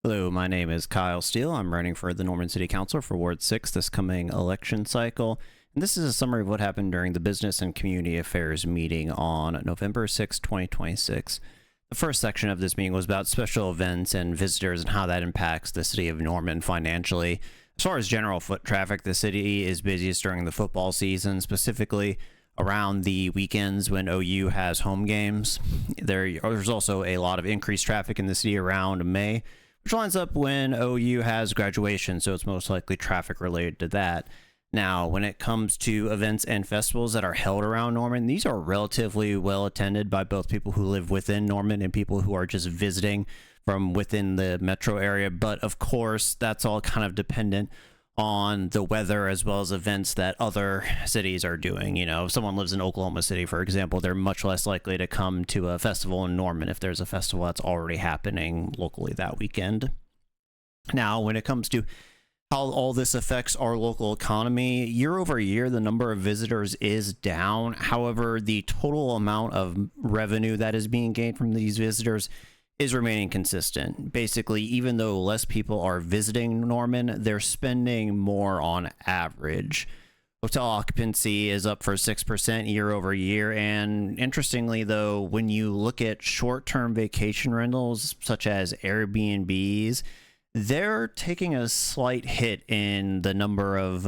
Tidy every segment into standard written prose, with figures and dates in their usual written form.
Hello, my name is Kyle Steele. I'm running for the Norman City Council for Ward 6 this coming election cycle. And this is a summary of what happened during the Business and Community Affairs meeting on November 6, 2026. The first section of this meeting was about special events and visitors and how that impacts the city of Norman financially. As far as general foot traffic, the city is busiest during the football season, specifically around the weekends when OU has home games. There's also a lot of increased traffic in the city around May, which lines up when OU has graduation, so it's most likely traffic related to that. Now, when it comes to events and festivals that are held around Norman, these are relatively well attended by both people who live within Norman and people who are just visiting from within the metro area. But of course, that's all kind of dependent on the weather as well as events that other cities are doing. You know, if someone lives in Oklahoma City, for example, they're much less likely to come to a festival in Norman if there's a festival that's already happening locally that weekend. Now, when it comes to how all this affects our local economy, year over year, the number of visitors is down. However, the total amount of revenue that is being gained from these visitors is remaining consistent. Basically, even though less people are visiting Norman, they're spending more on average. Hotel occupancy is up for 6% year over year. And interestingly, though, when you look at short-term vacation rentals, such as Airbnbs, they're taking a slight hit in the number of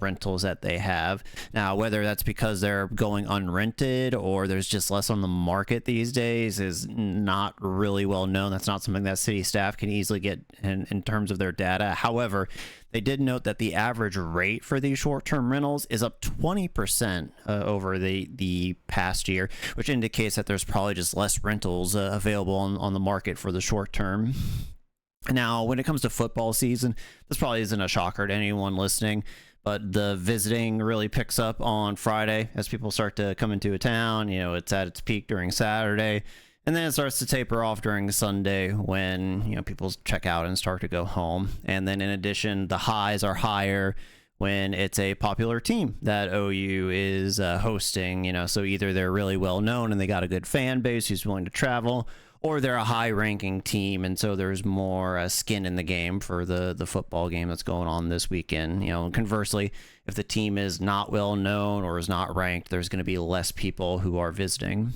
rentals that they have. Now, whether that's because they're going unrented or there's just less on the market these days is not really well known. That's not something that city staff can easily get in terms of their data. However, they did note that the average rate for these short-term rentals is up 20% over the past year, which indicates that there's probably just less rentals available on the market for the short term. Now, when it comes to football season, this probably isn't a shocker to anyone listening, but the visiting really picks up on Friday as people start to come into a town. You know, it's at its peak during Saturday, and then it starts to taper off during Sunday when, you know, people check out and start to go home. And then in addition, the highs are higher when it's a popular team that OU is hosting, you know, so either they're really well known and they got a good fan base who's willing to travel, or they're a high-ranking team, and so there's more skin in the game for the football game that's going on this weekend. You know, conversely, if the team is not well known or is not ranked, there's going to be less people who are visiting.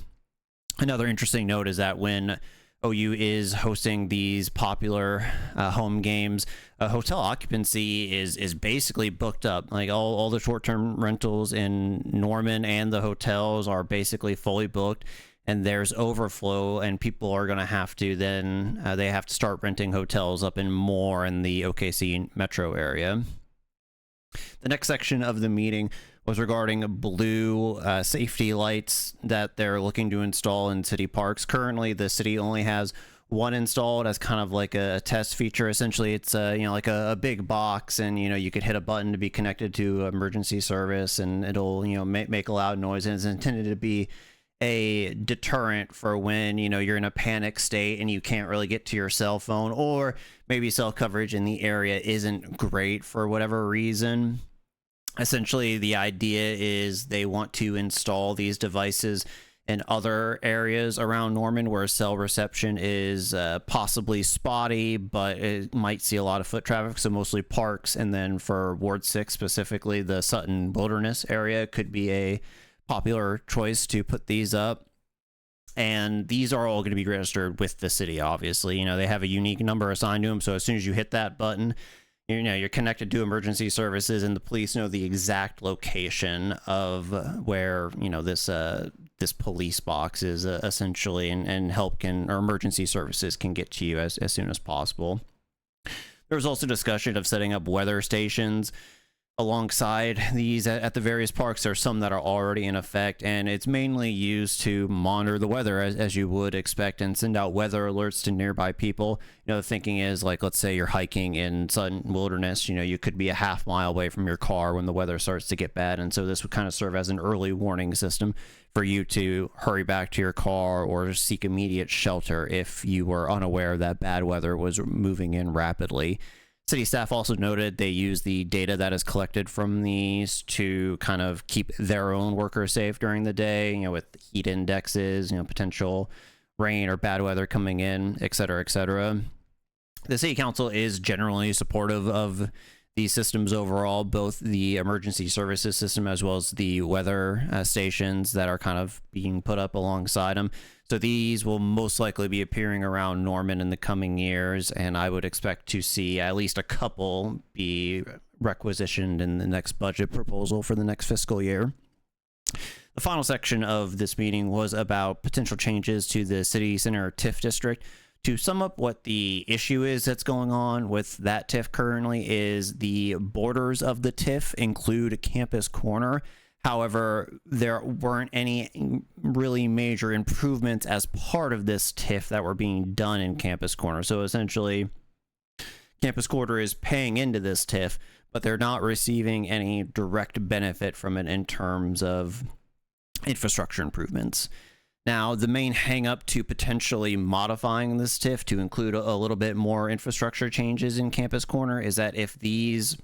Another interesting note is that when OU is hosting these popular home games, hotel occupancy is basically booked up. Like all the short-term rentals in Norman and the hotels are basically fully booked, and there's overflow, and people are going to have to then they have to start renting hotels up in more in the OKC metro area. The next section of the meeting was regarding blue safety lights that they're looking to install in city parks. Currently, the city only has one installed as kind of like a test feature. Essentially, it's like a big box, and you could hit a button to be connected to emergency service, and it'll make a loud noise, and it's intended to be a deterrent for when you're in a panic state and you can't really get to your cell phone, or maybe cell coverage in the area isn't great for whatever reason. Essentially, the idea is they want to install these devices in other areas around Norman where cell reception is possibly spotty, but it might see a lot of foot traffic, so mostly parks. And then for Ward 6 specifically, the Sutton Wilderness area could be a popular choice to put these up. And these are all going to be registered with the city, obviously. They have a unique number assigned to them, so as soon as you hit that button, you're connected to emergency services, and the police know the exact location of where this police box is essentially, and help or emergency services can get to you as soon as possible. There was also discussion of setting up weather stations alongside these at the various parks. There's some that are already in effect, and it's mainly used to monitor the weather as you would expect, and send out weather alerts to nearby people. The thinking is, like, let's say you're hiking in Sutton Wilderness, you could be a half mile away from your car when the weather starts to get bad, and so this would kind of serve as an early warning system for you to hurry back to your car or seek immediate shelter if you were unaware that bad weather was moving in rapidly. City staff also noted they use the data that is collected from these to kind of keep their own workers safe during the day, with heat indexes, potential rain or bad weather coming in, et cetera, et cetera. The city council is generally supportive of these systems overall, both the emergency services system as well as the weather stations that are kind of being put up alongside them. So these will most likely be appearing around Norman in the coming years, and I would expect to see at least a couple be requisitioned in the next budget proposal for the next fiscal year. The final section of this meeting was about potential changes to the city center TIF district. To sum up what the issue is that's going on with that TIF currently is the borders of the TIF include Campus Corner. However, there weren't any really major improvements as part of this TIF that were being done in Campus Corner. So essentially, Campus Corner is paying into this TIF, but they're not receiving any direct benefit from it in terms of infrastructure improvements. Now, the main hang-up to potentially modifying this TIF to include a little bit more infrastructure changes in Campus Corner is that if these,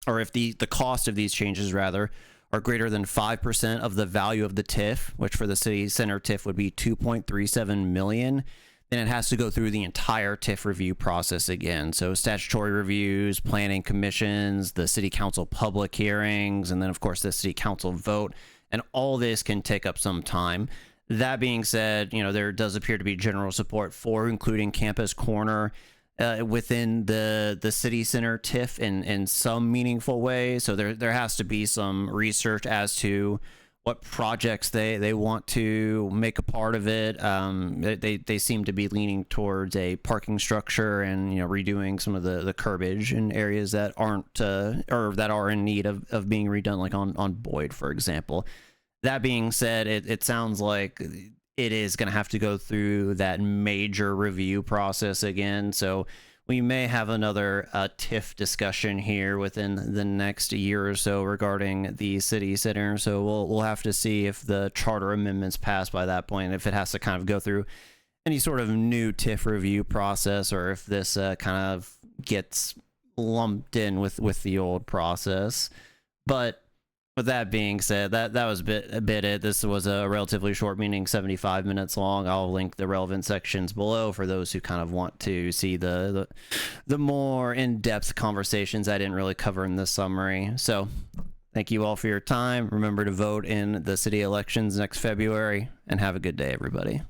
or if the cost of these changes rather, are greater than 5% of the value of the TIF, which for the city center TIF would be $2.37 million, then it has to go through the entire TIF review process again. So statutory reviews, planning commissions, the city council public hearings, and then of course the city council vote, and all this can take up some time. That being said, you know, there does appear to be general support for including Campus Corner within the city center TIF in some meaningful way. So there has to be some research as to what projects they want to make a part of it. They seem to be leaning towards a parking structure and, you know, redoing some of the curbage in areas that aren't or that are in need of being redone, like on Boyd, for example. That being said, it sounds like it is going to have to go through that major review process again. So we may have another TIF discussion here within the next year or so regarding the city center. So we'll have to see if the charter amendments pass by that point, if it has to kind of go through any sort of new TIF review process, or if this kind of gets lumped in with the old process. But with that being said, that was a bit it. This was a relatively short meeting, 75 minutes long. I'll link the relevant sections below for those who kind of want to see the more in-depth conversations I didn't really cover in this summary. So thank you all for your time. Remember to vote in the city elections next February, and have a good day, everybody.